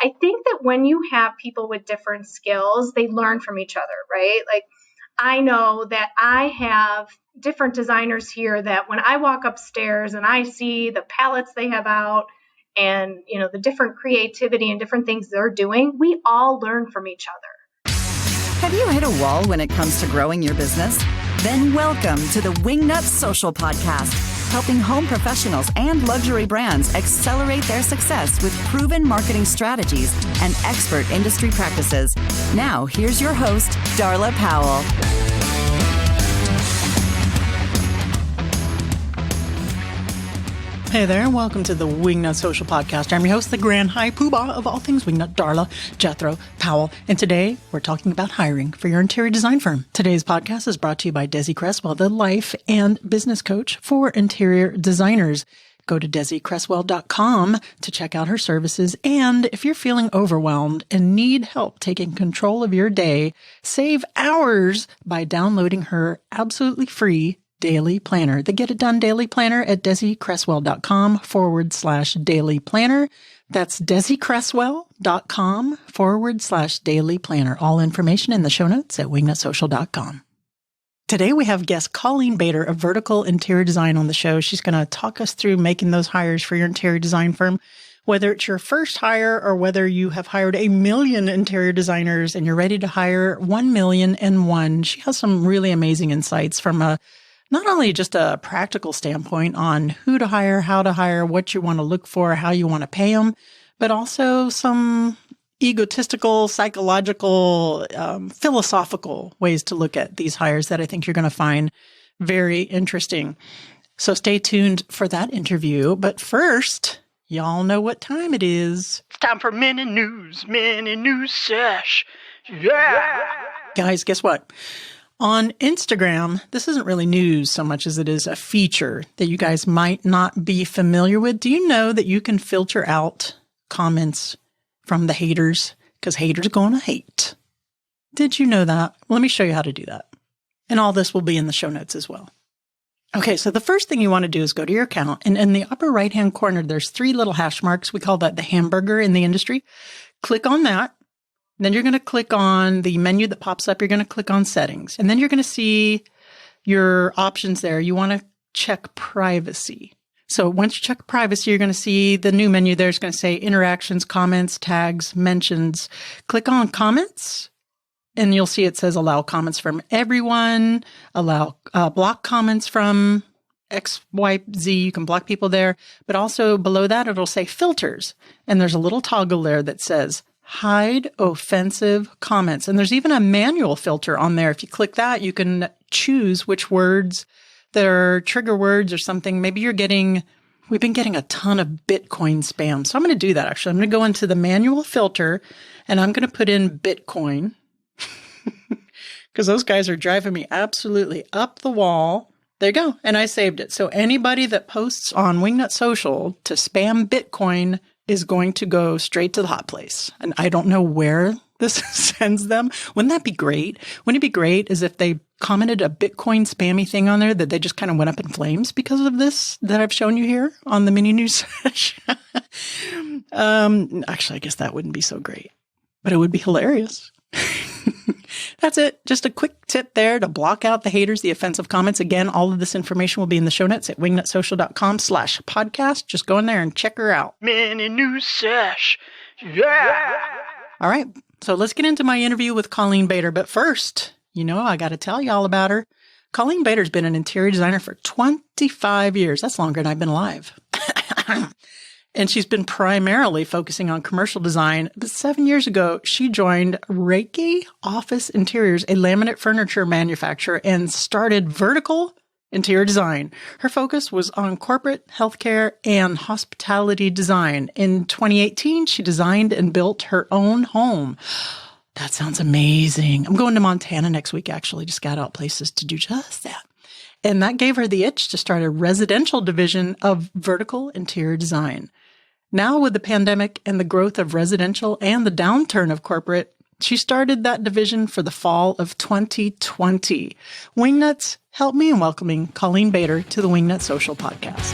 I think that when you have people with different skills, they learn from each other, right? Like, I know that I have different designers here that when I walk upstairs and I see the palettes they have out and, the different creativity and different things they're doing, we all learn from each other. Have you hit a wall when it comes to growing your business? Then welcome to the Wingnut Social podcast, helping home professionals and luxury brands accelerate their success with proven marketing strategies and expert industry practices. Now, here's your host, Darla Powell. Hey there, and welcome to the Wingnut Social podcast. I'm your host, the grand high poobah of all things Wingnut, Darla, Jethro, Powell. And today, we're talking about hiring for your interior design firm. Today's podcast is brought to you by Desi Cresswell, the life and business coach for interior designers. Go to DesiCresswell.com to check out her services. And if you're feeling overwhelmed and need help taking control of your day, save hours by downloading her absolutely free daily planner, the Get It Done Daily Planner at DesiCresswell.com/daily planner. That's DesiCresswell.com/daily planner. All information in the show notes at WingnutSocial.com. Today we have guest Colleen Baader of Vertical Interior Design on the show. She's going to talk us through making those hires for your interior design firm. Whether it's your first hire or whether you have hired 1 million interior designers and you're ready to hire 1,000,001, she has some really amazing insights from not only just a practical standpoint on who to hire, how to hire, what you want to look for, how you want to pay them, but also some egotistical, psychological, philosophical ways to look at these hires that I think you're going to find very interesting. So stay tuned for that interview. But first, y'all know what time it is. It's time for mini news sesh. Yeah! Guys, guess what? On Instagram, this isn't really news so much as it is a feature that you guys might not be familiar with. Do you know that you can filter out comments from the haters? Because haters are going to hate. Did you know that? Well, let me show you how to do that. And all this will be in the show notes as well. Okay, so the first thing you want to do is go to your account. And in the upper right-hand corner, there's 3 little hash marks. We call that the hamburger in the industry. Click on that. Then you're going to click on the menu that pops up. You're going to click on settings. And then you're going to see your options there. You want to check privacy. So once you check privacy, you're going to see the new menu there. It's going to say interactions, comments, tags, mentions. Click on comments. And you'll see it says allow comments from everyone, allow block comments from X, Y, Z. You can block people there. But also below that, it'll say filters. And there's a little toggle there that says hide offensive comments. And there's even a manual filter on there. If you click that, you can choose which words that are trigger words or something. Maybe we've been getting a ton of Bitcoin spam. So I'm going to do that actually. I'm going to go into the manual filter and I'm going to put in Bitcoin because those guys are driving me absolutely up the wall. There you go. And I saved it. So anybody that posts on Wingnut Social to spam Bitcoin is going to go straight to the hot place. And I don't know where this sends them. Wouldn't that be great? Wouldn't it be great as if they commented a Bitcoin spammy thing on there that they just kind of went up in flames because of this that I've shown you here on the mini news sesh? Actually, I guess that wouldn't be so great, but it would be hilarious. That's it. Just a quick tip there to block out the haters, the offensive comments. Again, all of this information will be in the show notes at wingnutsocial.com/podcast. Just go in there and check her out. Mini news sesh. Yeah. All right. So let's get into my interview with Colleen Baader. But first, I got to tell you all about her. Colleen Baader's been an interior designer for 25 years. That's longer than I've been alive. And she's been primarily focusing on commercial design. But 7 years ago, she joined Reiki Office Interiors, a laminate furniture manufacturer, and started Vertical Interior Design. Her focus was on corporate, healthcare, and hospitality design. In 2018, she designed and built her own home. That sounds amazing. I'm going to Montana next week, actually, to scout out places to do just that. And that gave her the itch to start a residential division of Vertical Interior Design. Now, with the pandemic and the growth of residential and the downturn of corporate, she started that division for the fall of 2020. Wingnuts, help me in welcoming Colleen Baader to the Wingnut Social podcast.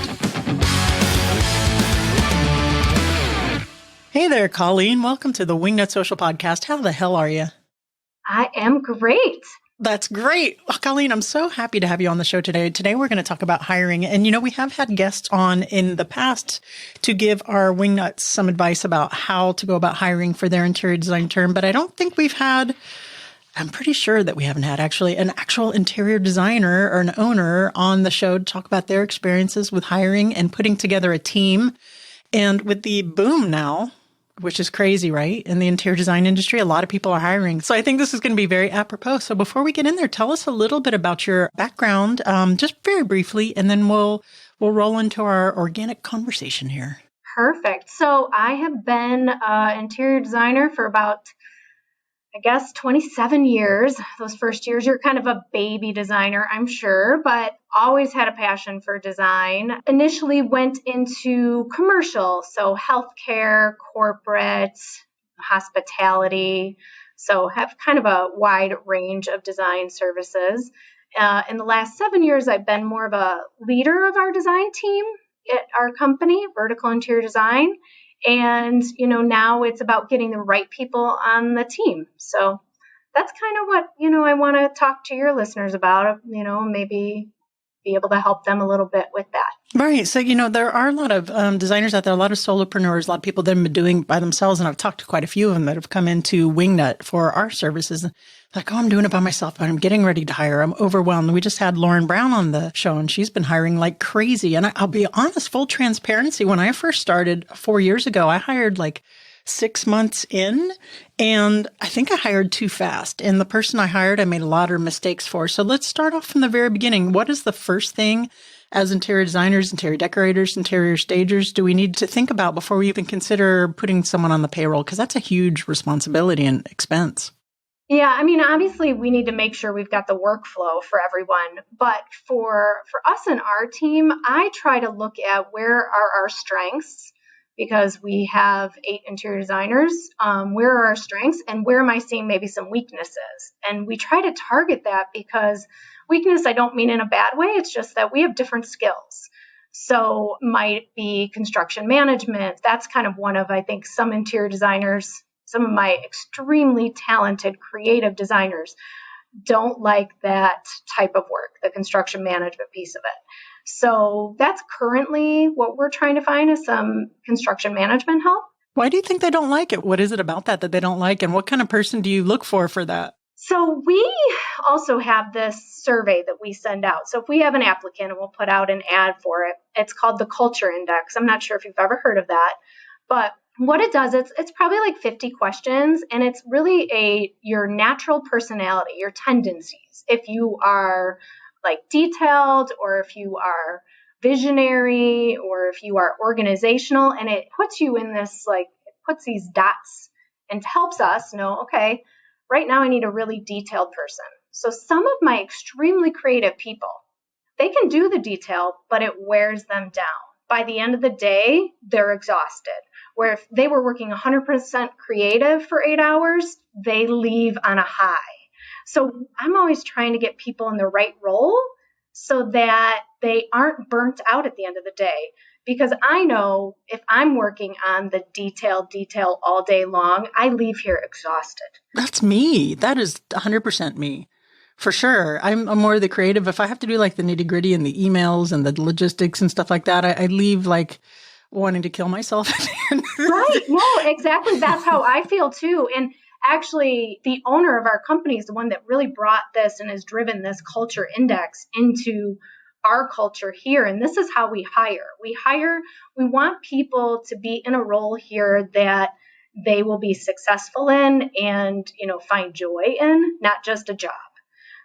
Hey there, Colleen. Welcome to the Wingnut Social podcast. How the hell are you? I am great. That's great. Oh, Colleen, I'm so happy to have you on the show today. Today, we're going to talk about hiring. And, we have had guests on in the past to give our wingnuts some advice about how to go about hiring for their interior design term. But I don't think I'm pretty sure that we haven't had actually an actual interior designer or an owner on the show to talk about their experiences with hiring and putting together a team. And with the boom now, which is crazy, right? In the interior design industry, a lot of people are hiring. So I think this is going to be very apropos. So before we get in there, tell us a little bit about your background, just very briefly, and then we'll roll into our organic conversation here. Perfect. So I have been an interior designer for about, 27 years. Those first years, you're kind of a baby designer, I'm sure, but always had a passion for design. Initially went into commercial, so healthcare, corporate, hospitality. So have kind of a wide range of design services. In the last 7 years, I've been more of a leader of our design team at our company, Vertical Interior Design. And, now it's about getting the right people on the team. So that's kind of what, I want to talk to your listeners about, maybe be able to help them a little bit with that. Right. So, there are a lot of designers out there, a lot of solopreneurs, a lot of people that have been doing by themselves. And I've talked to quite a few of them that have come into Wingnut for our services. Like, I'm doing it by myself, but I'm getting ready to hire. I'm overwhelmed. We just had Lauren Brown on the show, and she's been hiring like crazy. And I'll be honest, full transparency. When I first started 4 years ago, I hired like 6 months in, and I think I hired too fast. And the person I hired, I made a lot of mistakes for. So let's start off from the very beginning. What is the first thing as interior designers, interior decorators, interior stagers do we need to think about before we even consider putting someone on the payroll? Because that's a huge responsibility and expense. Yeah, obviously we need to make sure we've got the workflow for everyone. But for us and our team, I try to look at where are our strengths, because we have 8 interior designers. Where are our strengths and where am I seeing maybe some weaknesses? And we try to target that, because weakness, I don't mean in a bad way. It's just that we have different skills. So might be construction management. That's kind of one of, I think, some interior designers, some of my extremely talented creative designers don't like that type of work, the construction management piece of it. So that's currently what we're trying to find, is some construction management help. Why do you think they don't like it? What is it about that they don't like? And what kind of person do you look for that? So we also have this survey that we send out. So if we have an applicant, and we'll put out an ad for it, it's called the Culture Index. I'm not sure if you've ever heard of that, but what it does, it's probably like 50 questions, and it's really your natural personality, your tendencies. If you are like detailed, or if you are visionary, or if you are organizational, and it puts you in this, it puts these dots and helps us know, okay, right now I need a really detailed person. So some of my extremely creative people, they can do the detail, but it wears them down. By the end of the day, they're exhausted. Where if they were working 100% creative for 8 hours, they leave on a high. So I'm always trying to get people in the right role so that they aren't burnt out at the end of the day. Because I know if I'm working on the detail all day long, I leave here exhausted. That's me. That is 100% me. For sure. I'm more the creative. If I have to do like the nitty gritty and the emails and the logistics and stuff like that, I leave like wanting to kill myself. Right. No, exactly. That's how I feel too. And actually, the owner of our company is the one that really brought this and has driven this culture index into our culture here. And this is how we hire. We want people to be in a role here that they will be successful in and, find joy in, not just a job.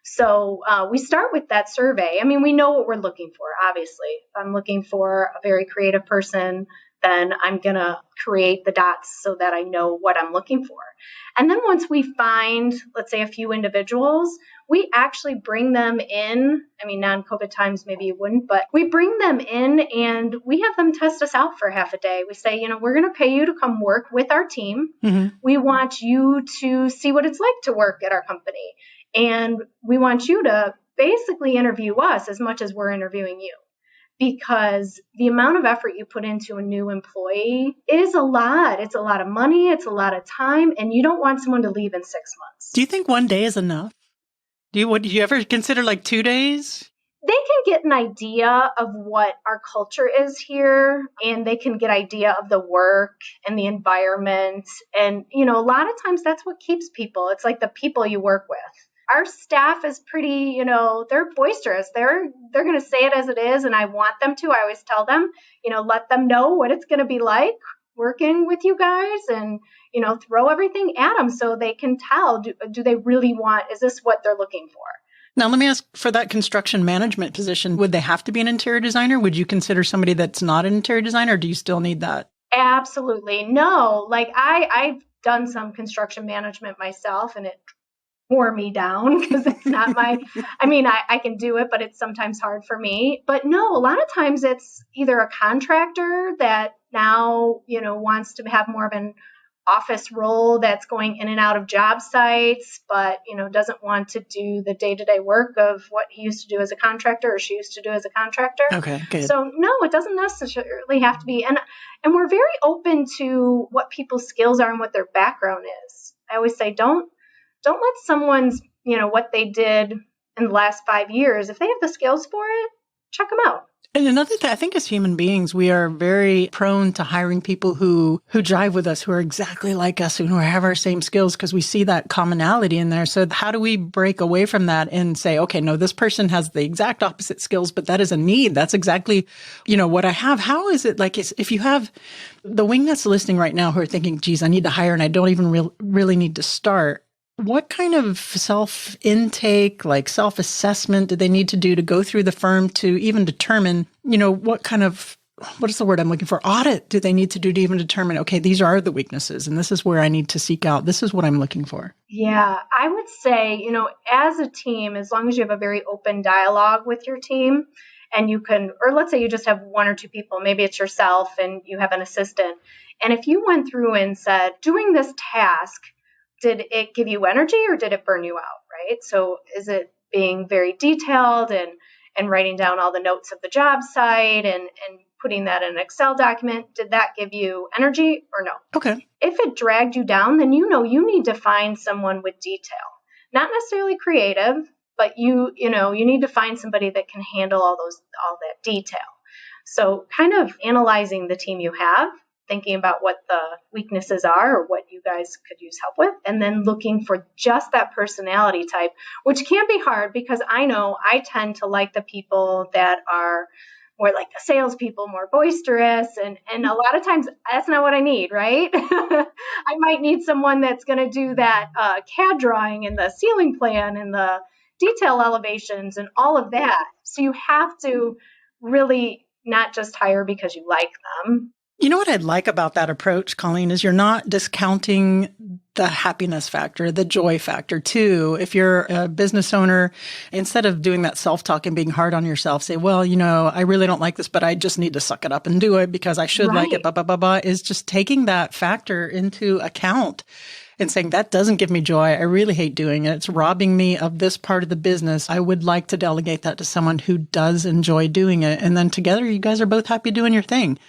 So we start with that survey. We know what we're looking for, obviously. If I'm looking for a very creative person, then I'm going to create the dots so that I know what I'm looking for. And then once we find, let's say, a few individuals, we actually bring them in. Non-COVID times, maybe you wouldn't, but we bring them in and we have them test us out for half a day. We say, we're going to pay you to come work with our team. Mm-hmm. We want you to see what it's like to work at our company. And we want you to basically interview us as much as we're interviewing you. because the amount of effort you put into a new employee is a lot. It's a lot of money. It's a lot of time. And you don't want someone to leave in 6 months. Do you think one day is enough? Would you ever consider like 2 days? They can get an idea of what our culture is here, and they can get idea of the work and the environment. And, a lot of times that's what keeps people. It's like the people you work with. Our staff is pretty, they're boisterous. They're going to say it as it is, and I want them to. I always tell them, let them know what it's going to be like working with you guys, and, throw everything at them so they can tell, do they really want, is this what they're looking for? Now, let me ask, for that construction management position, would they have to be an interior designer? Would you consider somebody that's not an interior designer, or do you still need that? Absolutely. No, like I've done some construction management myself, and it wore me down because it's not my, I can do it, but it's sometimes hard for me. But no, a lot of times it's either a contractor that now, wants to have more of an office role that's going in and out of job sites, but, doesn't want to do the day-to-day work of what he used to do as a contractor or she used to do as a contractor. Okay, good. So no, it doesn't necessarily have to be. And we're very open to what people's skills are and what their background is. I always say, don't let someone's, what they did in the last 5 years, if they have the skills for it, check them out. And another thing, I think as human beings, we are very prone to hiring people who jive with us, who are exactly like us, who have our same skills, because we see that commonality in there. So how do we break away from that and say, okay, no, this person has the exact opposite skills, but that is a need. That's exactly, what I have. How is it like if you have the Wingnuts listening right now who are thinking, geez, I need to hire and I don't even really need to start. What kind of self-intake, like self-assessment do they need to do to go through the firm to even determine, what is the word I'm looking for? Audit do they need to do to even determine, okay, these are the weaknesses and this is where I need to seek out. This is what I'm looking for. Yeah, I would say, as a team, as long as you have a very open dialogue with your team and you can, or let's say you just have 1 or 2 people, maybe it's yourself and you have an assistant. And if you went through and said, doing this task, did it give you energy or did it burn you out, right? So is it being very detailed and writing down all the notes of the job site and putting that in an Excel document? Did that give you energy or no? Okay. If it dragged you down, then you need to find someone with detail. Not necessarily creative, but you need to find somebody that can handle all that detail. So kind of analyzing the team you have, thinking about what the weaknesses are or what you guys could use help with, and then looking for just that personality type, which can be hard because I know I tend to like the people that are more like the salespeople, more boisterous, and a lot of times that's not what I need, right? I might need someone that's going to do that CAD drawing and the ceiling plan and the detail elevations and all of that. So you have to really not just hire because you like them. You know what I'd like about that approach, Colleen, is you're not discounting the happiness factor, the joy factor too. If you're a business owner, instead of doing that self-talk and being hard on yourself, say, well, I really don't like this, but I just need to suck it up and do it because I should like it, is just taking that factor into account and saying, that doesn't give me joy. I really hate doing it. It's robbing me of this part of the business. I would like to delegate that to someone who does enjoy doing it. And then together, you guys are both happy doing your thing.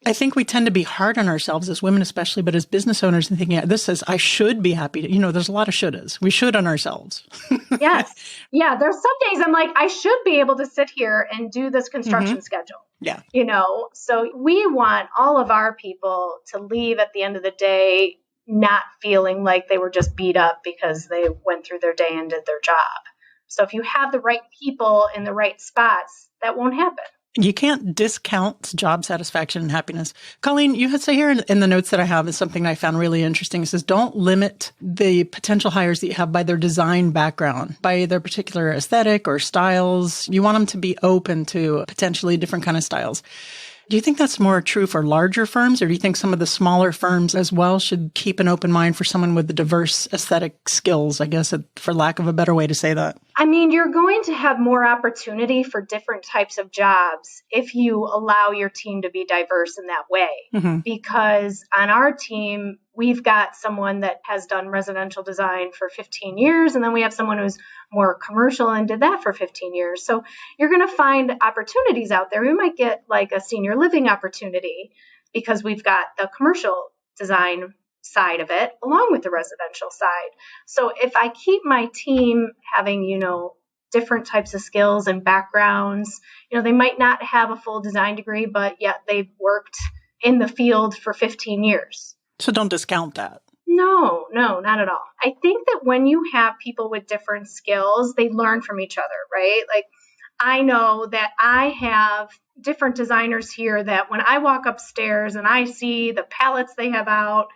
I think we tend to be hard on ourselves as women, especially, but as business owners and thinking, this says I should be happy. There's a lot of shouldas. We should on ourselves. Yes. Yeah. There's some days I'm like, I should be able to sit here and do this construction schedule. Yeah. So we want all of our people to leave at the end of the day, not feeling like they were just beat up because they went through their day and did their job. So if you have the right people in the right spots, that won't happen. You can't discount job satisfaction and happiness. Colleen, you had say here in the notes that I have is something I found really interesting. It says, don't limit the potential hires that you have by their design background, by their particular aesthetic or styles. You want them to be open to potentially different kind of styles. Do you think that's more true for larger firms, or do you think some of the smaller firms as well should keep an open mind for someone with the diverse aesthetic skills, I guess, for lack of a better way to say that? I mean, you're going to have more opportunity for different types of jobs if you allow your team to be diverse in that way. Mm-hmm. Because on our team, we've got someone that has done residential design for 15 years, and then we have someone who's more commercial and did that for 15 years. So you're going to find opportunities out there. We might get like a senior living opportunity because we've got the commercial design side of it along with the residential side. So if I keep my team having, different types of skills and backgrounds, they might not have a full design degree, but yet they've worked in the field for 15 years. So don't discount that. No, not at all. I think that when you have people with different skills, they learn from each other, right? Like I know that I have different designers here that when I walk upstairs and I see the palettes they have out,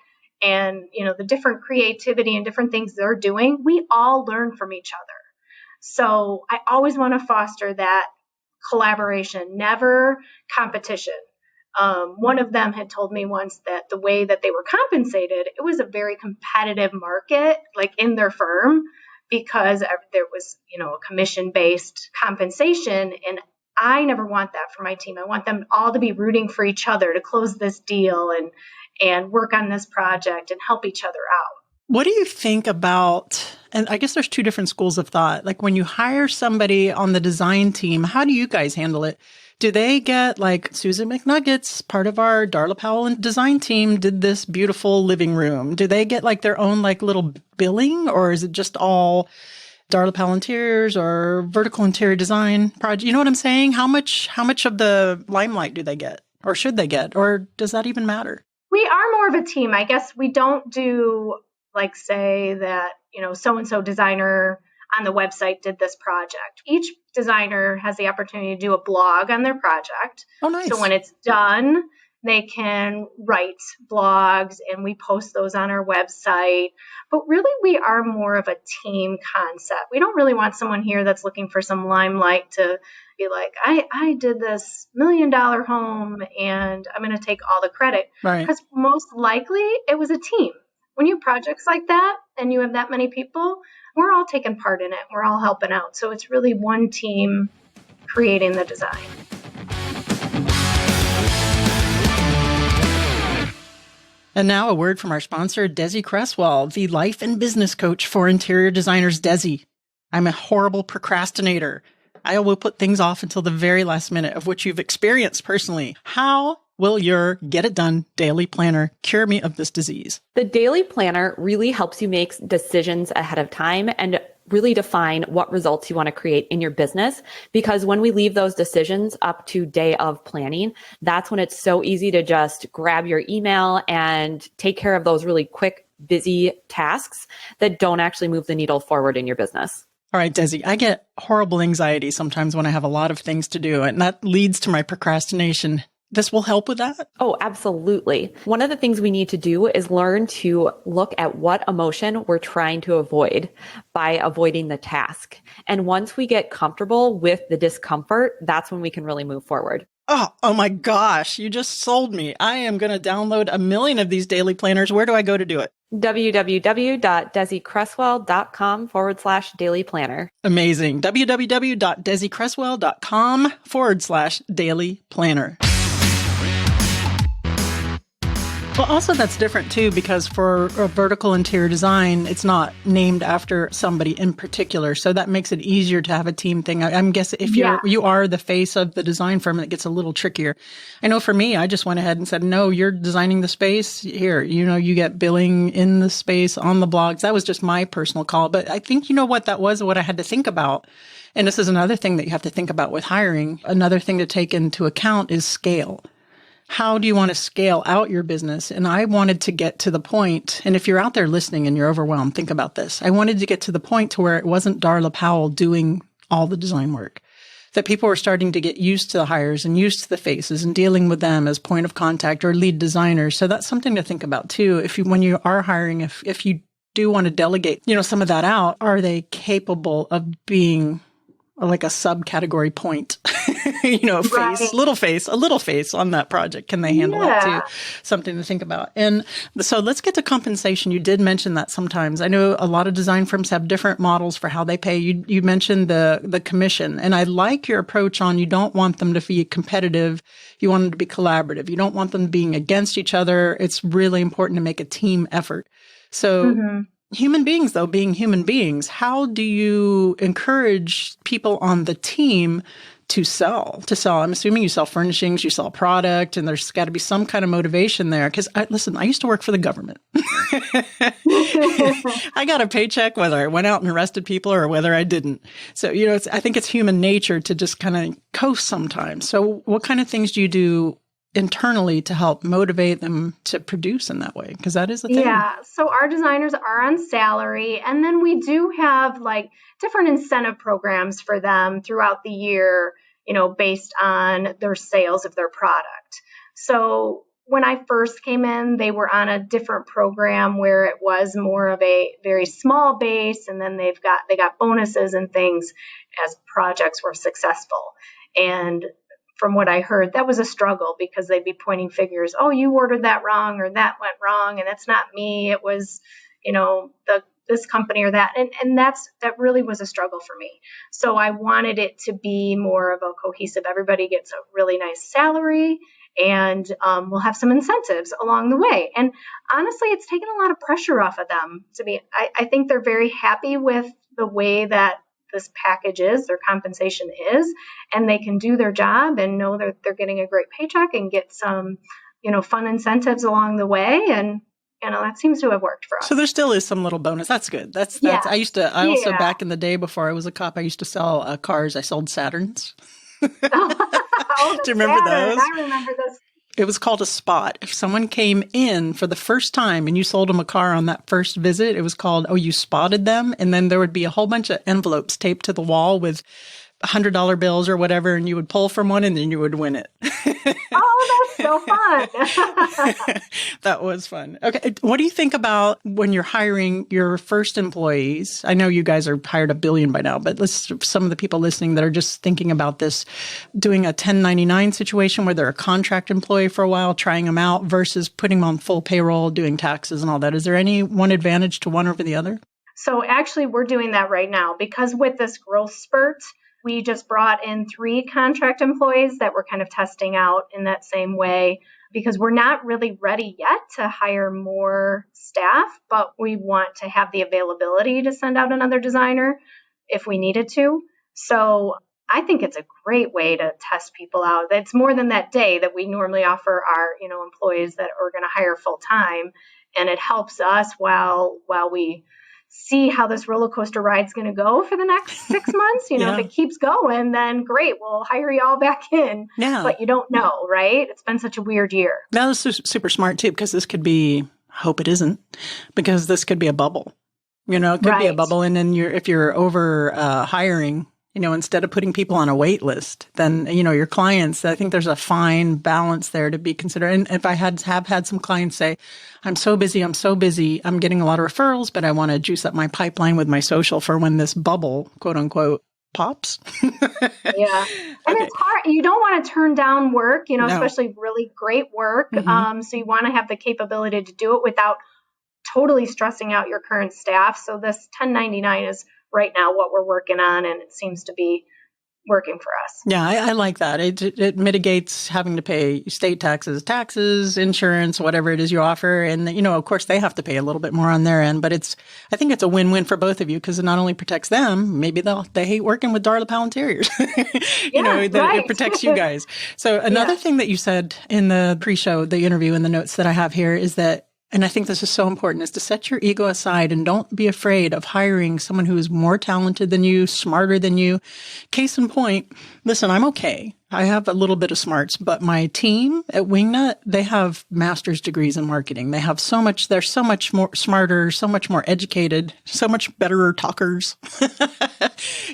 and, the different creativity and different things they're doing, we all learn from each other. So I always want to foster that collaboration, never competition. One of them had told me once that the way that they were compensated, it was a very competitive market, like in their firm, because there was, a commission-based compensation. And I never want that for my team. I want them all to be rooting for each other to close this deal and work on this project and help each other out. What do you think about, and I guess there's two different schools of thought, like when you hire somebody on the design team, how do you guys handle it? Do they get like Susan McNuggets, part of our Darla Powell design team, did this beautiful living room? Do they get like their own like little billing, or is it just all Darla Powell Interiors or vertical interior design project? You know what I'm saying? How much of the limelight do they get, or should they get, or does that even matter? We are more of a team. I guess we don't do like say that, so-and-so designer on the website did this project. Each designer has the opportunity to do a blog on their project. Oh, nice. So when it's done, they can write blogs and we post those on our website. But really, we are more of a team concept. We don't really want someone here that's looking for some limelight to be like, I did this $1 million home and I'm going to take all the credit. Right. Because most likely it was a team. When you have projects like that and you have that many people, we're all taking part in it. We're all helping out. So it's really one team creating the design. And now a word from our sponsor, Desi Cresswell, the life and business coach for interior designers. Desi, I'm a horrible procrastinator. I will put things off until the very last minute, of which you've experienced personally. How will your Get It Done daily planner cure me of this disease? The daily planner really helps you make decisions ahead of time and really define what results you want to create in your business. Because when we leave those decisions up to day of planning, that's when it's so easy to just grab your email and take care of those really quick, busy tasks that don't actually move the needle forward in your business. All right, Desi, I get horrible anxiety sometimes when I have a lot of things to do, and that leads to my procrastination. This will help with that? Oh, absolutely. One of the things we need to do is learn to look at what emotion we're trying to avoid by avoiding the task. And once we get comfortable with the discomfort, that's when we can really move forward. Oh my gosh, you just sold me. I am going to download 1 million of these daily planners. Where do I go to do it? www.desicresswell.com/daily planner. Amazing. www.desicresswell.com/daily planner. Well, also that's different too, because for a vertical interior design, it's not named after somebody in particular. So that makes it easier to have a team thing. I'm guessing if you are the face of the design firm, it gets a little trickier. I know for me, I just went ahead and said, no, you're designing the space here. You get billing in the space on the blogs. That was just my personal call. But I think what that was, what I had to think about. And this is another thing that you have to think about with hiring. Another thing to take into account is scale. How do you want to scale out your business? And I wanted to get to the point, and if you're out there listening and you're overwhelmed, think about this. I wanted to get to the point to where it wasn't Darla Powell doing all the design work, that people were starting to get used to the hires and used to the faces and dealing with them as point of contact or lead designers. So that's something to think about too. When you are hiring, if you do want to delegate, some of that out, are they capable of being like a subcategory point, Right. a little face on that project. Can they handle that too? Something to think about. And so let's get to compensation. You did mention that sometimes. I know a lot of design firms have different models for how they pay. You mentioned the commission, and I like your approach on you don't want them to be competitive. You want them to be collaborative. You don't want them being against each other. It's really important to make a team effort. So human beings, though, being human beings, how do you encourage people on the team to sell? I'm assuming you sell furnishings, you sell product, and there's got to be some kind of motivation there. Because listen, I used to work for the government. I got a paycheck whether I went out and arrested people or whether I didn't. So, I think it's human nature to just kind of coast sometimes. So what kind of things do you do internally to help motivate them to produce in that way? Because that is a thing. Yeah. So our designers are on salary, and then we do have like different incentive programs for them throughout the year, based on their sales of their product. So when I first came in, they were on a different program where it was more of a very small base, and then they got bonuses and things as projects were successful. And from what I heard, that was a struggle because they'd be pointing figures. Oh, you ordered that wrong, or that went wrong, and that's not me. It was, this company or that. And that really was a struggle for me. So I wanted it to be more of a cohesive, everybody gets a really nice salary, and we'll have some incentives along the way. And honestly, it's taken a lot of pressure off of them. I think they're very happy with the way that this package is, their compensation is, and they can do their job and know that they're getting a great paycheck and get some, fun incentives along the way. And, that seems to have worked for us. So there still is some little bonus. That's good. That's, I also, back in the day before I was a cop, I used to sell cars. I sold Saturns. Do you remember those? I remember those. It was called a spot. If someone came in for the first time and you sold them a car on that first visit, it was called, you spotted them. And then there would be a whole bunch of envelopes taped to the wall with $100 bills or whatever, and you would pull from one and then you would win it. Oh, that's so fun. That was fun. Okay. What do you think about when you're hiring your first employees? I know you guys are hired 1 billion by now, but some of the people listening that are just thinking about this, doing a 1099 situation where they're a contract employee for a while, trying them out versus putting them on full payroll, doing taxes and all that. Is there any one advantage to one over the other? So actually, we're doing that right now because with this growth spurt, we just brought in 3 contract employees that we're kind of testing out in that same way because we're not really ready yet to hire more staff, but we want to have the availability to send out another designer if we needed to. So I think it's a great way to test people out. It's more than that day that we normally offer our, employees that are going to hire full time. And it helps us while we see how this roller coaster ride is going to go for the next 6 months. If it keeps going, then great, we'll hire you all back in. Yeah. But you don't know, right? It's been such a weird year. That was super smart too, because this could be, hope it isn't, because this could be a bubble. It could be a bubble. And then if you're over hiring, instead of putting people on a wait list, then, your clients, I think there's a fine balance there to be considered. And if I have had some clients say, I'm so busy, I'm getting a lot of referrals, but I want to juice up my pipeline with my social for when this bubble, quote unquote, pops. Yeah. And it's hard. You don't want to turn down work, no. Especially really great work. Mm-hmm. So you want to have the capability to do it without totally stressing out your current staff. So this 1099 is right now what we're working on, and it seems to be working for us. Yeah, I like that. It mitigates having to pay state taxes, insurance, whatever it is you offer. And, of course, they have to pay a little bit more on their end. But I think it's a win-win for both of you because it not only protects them, maybe they hate working with Darla Palantir's. It protects you guys. So another thing that you said in the pre-show, the interview and the notes that I have here is that, and I think this is so important, is to set your ego aside and don't be afraid of hiring someone who is more talented than you, smarter than you. Case in point, listen, I'm okay. I have a little bit of smarts, but my team at Wingnut, they have master's degrees in marketing. They're so much more smarter, so much more educated, so much better talkers,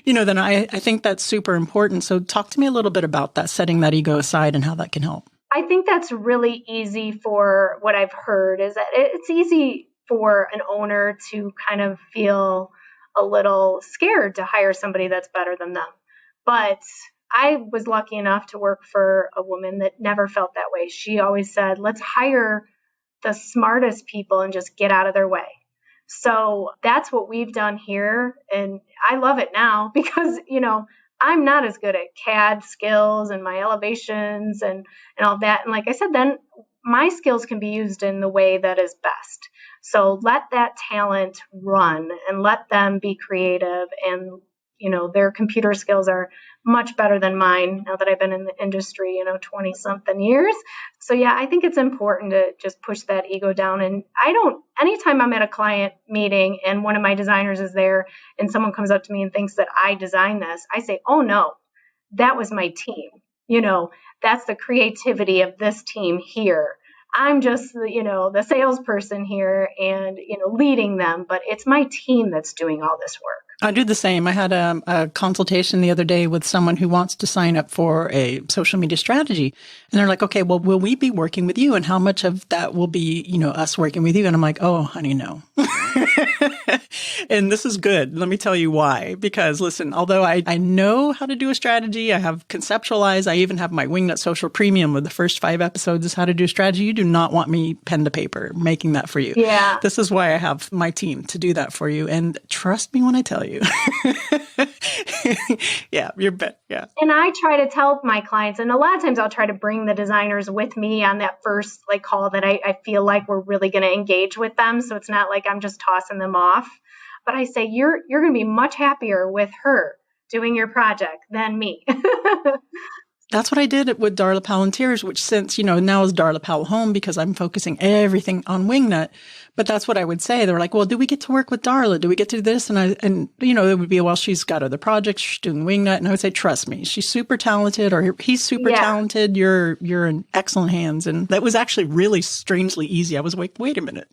than I think that's super important. So talk to me a little bit about that, setting that ego aside and how that can help. I think that's really easy for what I've heard is that it's easy for an owner to kind of feel a little scared to hire somebody that's better than them. But I was lucky enough to work for a woman that never felt that way. She always said, let's hire the smartest people and just get out of their way. So that's what we've done here. And I love it now because, I'm not as good at CAD skills and my elevations and all that. And like I said, then my skills can be used in the way that is best. So let that talent run and let them be creative. And, their computer skills are much better than mine now that I've been in the industry, 20 something years. So yeah, I think it's important to just push that ego down. And anytime I'm at a client meeting and one of my designers is there and someone comes up to me and thinks that I designed this, I say, oh no, that was my team. That's the creativity of this team here. I'm just, the salesperson here and, leading them, but it's my team that's doing all this work. I do the same. I had a consultation the other day with someone who wants to sign up for a social media strategy. And they're like, okay, well, will we be working with you? And how much of that will be, us working with you? And I'm like, oh, honey, no. And this is good. Let me tell you why. Because listen, although I know how to do a strategy, I have conceptualized, I even have my Wingnut Social Premium with the first 5 episodes is how to do a strategy. You do not want me pen to paper making that for you. Yeah. This is why I have my team to do that for you. And trust me when I tell you. Yeah, you're bet. Yeah. And I try to tell my clients, and a lot of times I'll try to bring the designers with me on that first call that I feel like we're really going to engage with them. So it's not like I'm just tossing them off. But I say, you're going to be much happier with her doing your project than me. That's what I did with Darla Palantiers, which since, now is Darla Powell home because I'm focusing everything on Wingnut. But that's what I would say. They were like, well, do we get to work with Darla? Do we get to do this? And it would be, well, she's got other projects. She's doing Wingnut. And I would say, trust me, she's super talented or he's super talented. You're in excellent hands. And that was actually really strangely easy. I was like, wait a minute.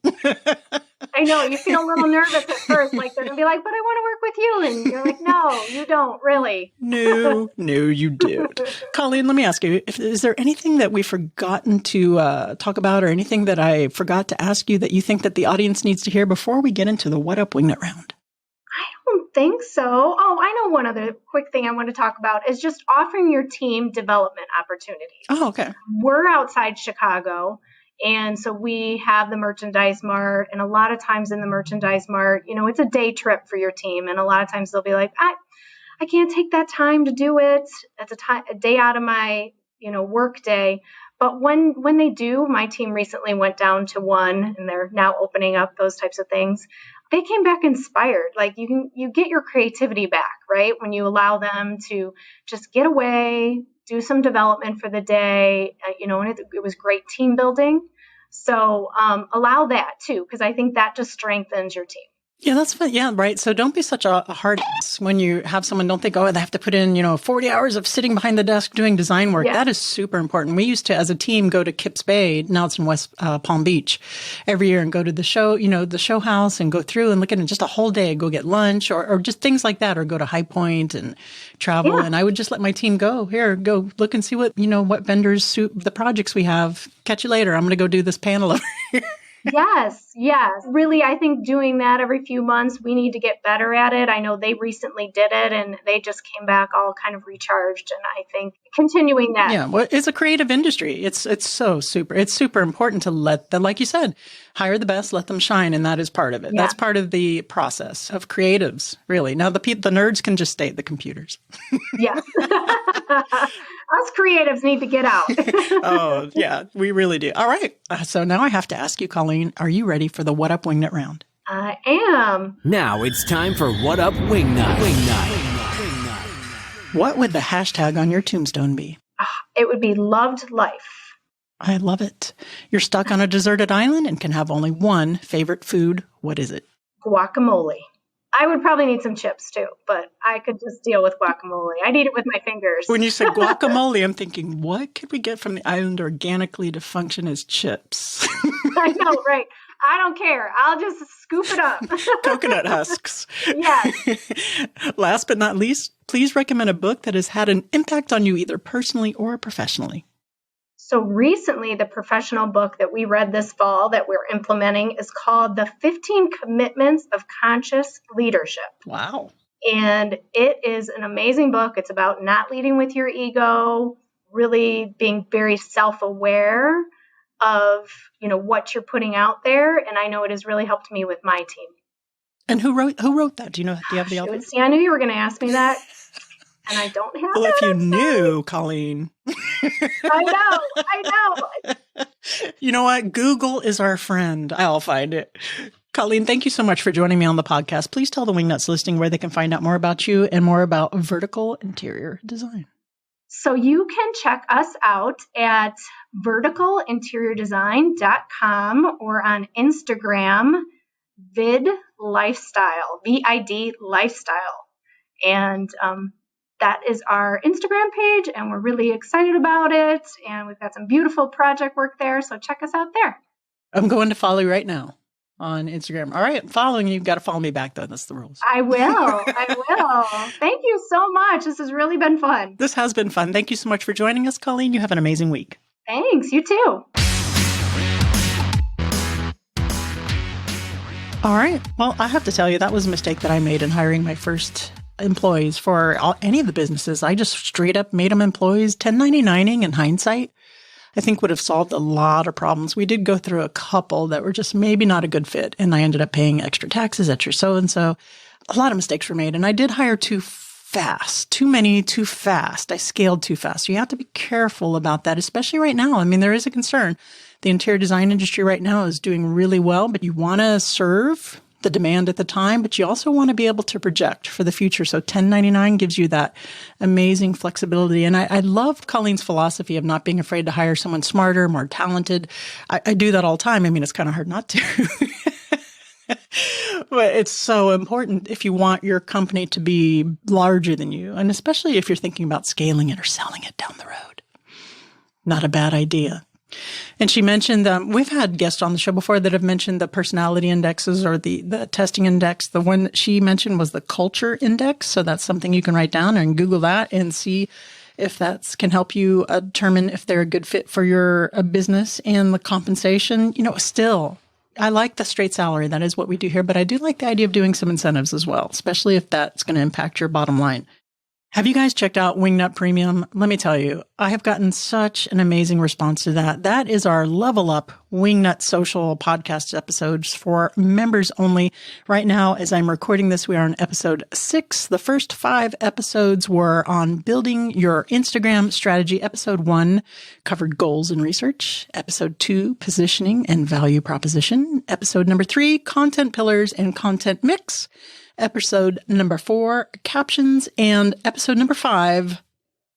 I know, you feel a little nervous at first, like they're going to be like, but I want to work with you. And you're like, no, you don't really. No, you do. Colleen, let me ask you, is there anything that we've forgotten to talk about or anything that I forgot to ask you that you think that the audience needs to hear before we get into the What Up Wingnut round? I don't think so. Oh, I know one other quick thing I want to talk about is just offering your team development opportunities. Oh, okay. We're outside Chicago. And so we have the merchandise mart, and a lot of times in the merchandise mart, it's a day trip for your team. And a lot of times they'll be like, I can't take that time to do it. It's a day out of my, work day. But when they do, my team recently went down to one and they're now opening up those types of things. They came back inspired. Like you get your creativity back, right? When you allow them to just get away, do some development for the day, and it was great team building. So allow that too, because I think that just strengthens your team. Yeah, that's fun. Yeah, right. So don't be such a hard ass when you have someone. Don't think, they have to put in, 40 hours of sitting behind the desk doing design work. Yeah. That is super important. We used to, as a team, go to Kips Bay. Now it's in West Palm Beach every year and go to the show, the show house and go through and look at it just a whole day, go get lunch or just things like that, or go to High Point and travel. Yeah. And I would just let my team go look and see what vendors suit the projects we have. Catch you later. I'm going to go do this panel over here. Yes. Really, I think doing that every few months, we need to get better at it. I know they recently did it and they just came back all kind of recharged. And I think continuing that. Yeah, well, it's a creative industry. It's super important to let them, like you said, hire the best, let them shine. And that is part of it. Yeah. That's part of the process of creatives, really. Now, the nerds can just stay at the computers. Yeah. Us creatives need to get out. Oh, yeah, we really do. All right. So now I have to ask you, Colleen, are you ready for the What Up Wingnut round? I am. Now it's time for What Up Wingnut. What would the hashtag on your tombstone be? It would be loved life. I love it. You're stuck on a deserted island and can have only one favorite food. What is it? Guacamole. I would probably need some chips too, but I could just deal with guacamole. I'd eat it with my fingers. When you say guacamole, I'm thinking, what could we get from the island organically to function as chips? I know, right? I don't care. I'll just scoop it up. Coconut husks. Yes. Last but not least, please recommend a book that has had an impact on you either personally or professionally. So recently, the professional book that we read this fall that we're implementing is called The 15 Commitments of Conscious Leadership. Wow. And it is an amazing book. It's about not leading with your ego, really being very self-aware of, what you're putting out there. And I know it has really helped me with my team. And who wrote that? Do you have the author? See, I knew you were going to ask me that. And I don't have Well, that. if you knew, Colleen. I know. You know what? Google is our friend. I'll find it. Colleen, thank you so much for joining me on the podcast. Please tell the Wingnuts listening where they can find out more about you and more about vertical interior design. So you can check us out at verticalinteriordesign.com or on Instagram, vid lifestyle, VID lifestyle. And that is our Instagram page, and we're really excited about it. And we've got some beautiful project work there. So check us out there. I'm going to follow you right now on Instagram. All right, I'm following you. You've got to follow me back, though. That's the rules. I will. Thank you so much. This has really been fun. This has been fun. Thank you so much for joining us, Colleen. You have an amazing week. Thanks. You too. All right. Well, I have to tell you, that was a mistake that I made in hiring my first employees for any of the businesses. I just straight up made them employees. 1099ing in hindsight, I think would have solved a lot of problems. We did go through a couple that were just maybe not a good fit, and I ended up paying extra taxes, extra so-and-so. A lot of mistakes were made, and I did hire too fast. Too many, too fast. I scaled too fast. So you have to be careful about that, especially right now. I mean, there is a concern. The interior design industry right now is doing really well, but you want to serve the demand at the time, but you also want to be able to project for the future. So 1099 gives you that amazing flexibility. And I love Colleen's philosophy of not being afraid to hire someone smarter, more talented. I do that all the time. I mean, it's kind of hard not to. But it's so important if you want your company to be larger than you, and especially if you're thinking about scaling it or selling it down the road. Not a bad idea. And she mentioned, we've had guests on the show before that have mentioned the personality indexes or the testing index. The one that she mentioned was the culture index. So that's something you can write down and Google that and see if that can help you determine if they're a good fit for your business. And the compensation, still, I like the straight salary. That is what we do here. But I do like the idea of doing some incentives as well, especially if that's going to impact your bottom line. Have you guys checked out Wingnut Premium? Let me tell you, I have gotten such an amazing response to that. That is our Level Up Wingnut Social podcast episodes for members only. Right now, as I'm recording this, we are on episode 6. The first 5 episodes were on building your Instagram strategy. Episode 1 covered goals and research. Episode 2, positioning and value proposition. Episode number 3, content pillars and content mix. Episode number 4, captions, and episode number 5,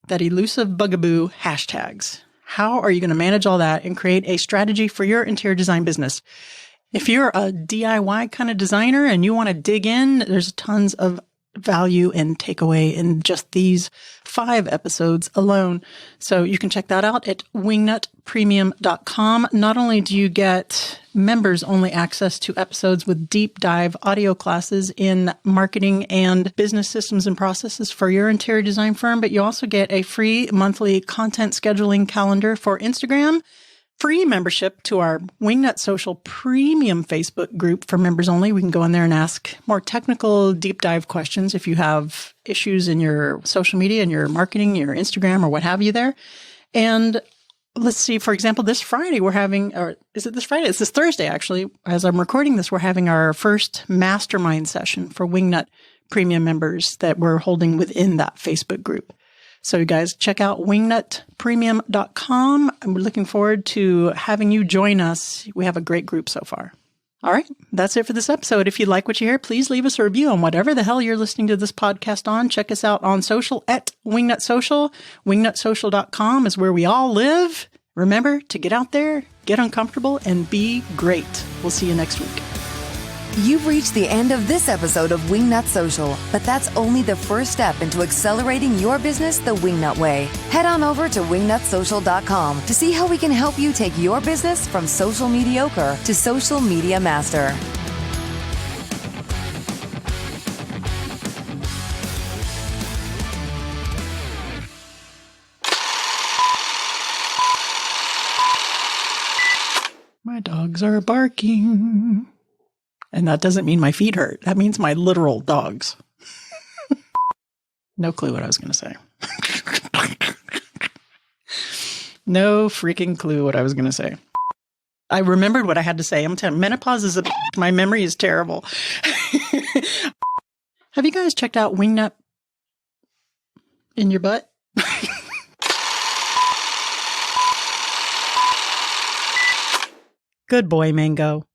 that elusive bugaboo, hashtags. How are you going to manage all that and create a strategy for your interior design business? If you're a DIY kind of designer and you want to dig in, there's tons of value and takeaway in just these 5 episodes alone. So you can check that out at wingnutpremium.com. Not only do you get members only access to episodes with deep dive audio classes in marketing and business systems and processes for your interior design firm, but you also get a free monthly content scheduling calendar for Instagram, free membership to our Wingnut Social premium Facebook group for members only. We can go in there and ask more technical deep dive questions if you have issues in your social media and your marketing, your Instagram or what have you there. And let's see, for example, this Friday we're having, or is it this Friday? It's this Thursday, actually. As I'm recording this, we're having our first mastermind session for Wingnut premium members that we're holding within that Facebook group. So you guys check out wingnutpremium.com. I'm looking forward to having you join us. We have a great group so far. All right. That's it for this episode. If you like what you hear, please leave us a review on whatever the hell you're listening to this podcast on. Check us out on social at Wingnut Social. Wingnutsocial.com is where we all live. Remember to get out there, get uncomfortable, and be great. We'll see you next week. You've reached the end of this episode of Wingnut Social, but that's only the first step into accelerating your business the Wingnut way. Head on over to wingnutsocial.com to see how we can help you take your business from social mediocre to social media master. My dogs are barking. And that doesn't mean my feet hurt. That means my literal dogs. No clue what I was going to say. No freaking clue what I was going to say. I remembered what I had to say. I'm telling you, menopause is my memory is terrible. Have you guys checked out Wingnut in your butt? Good boy, Mango.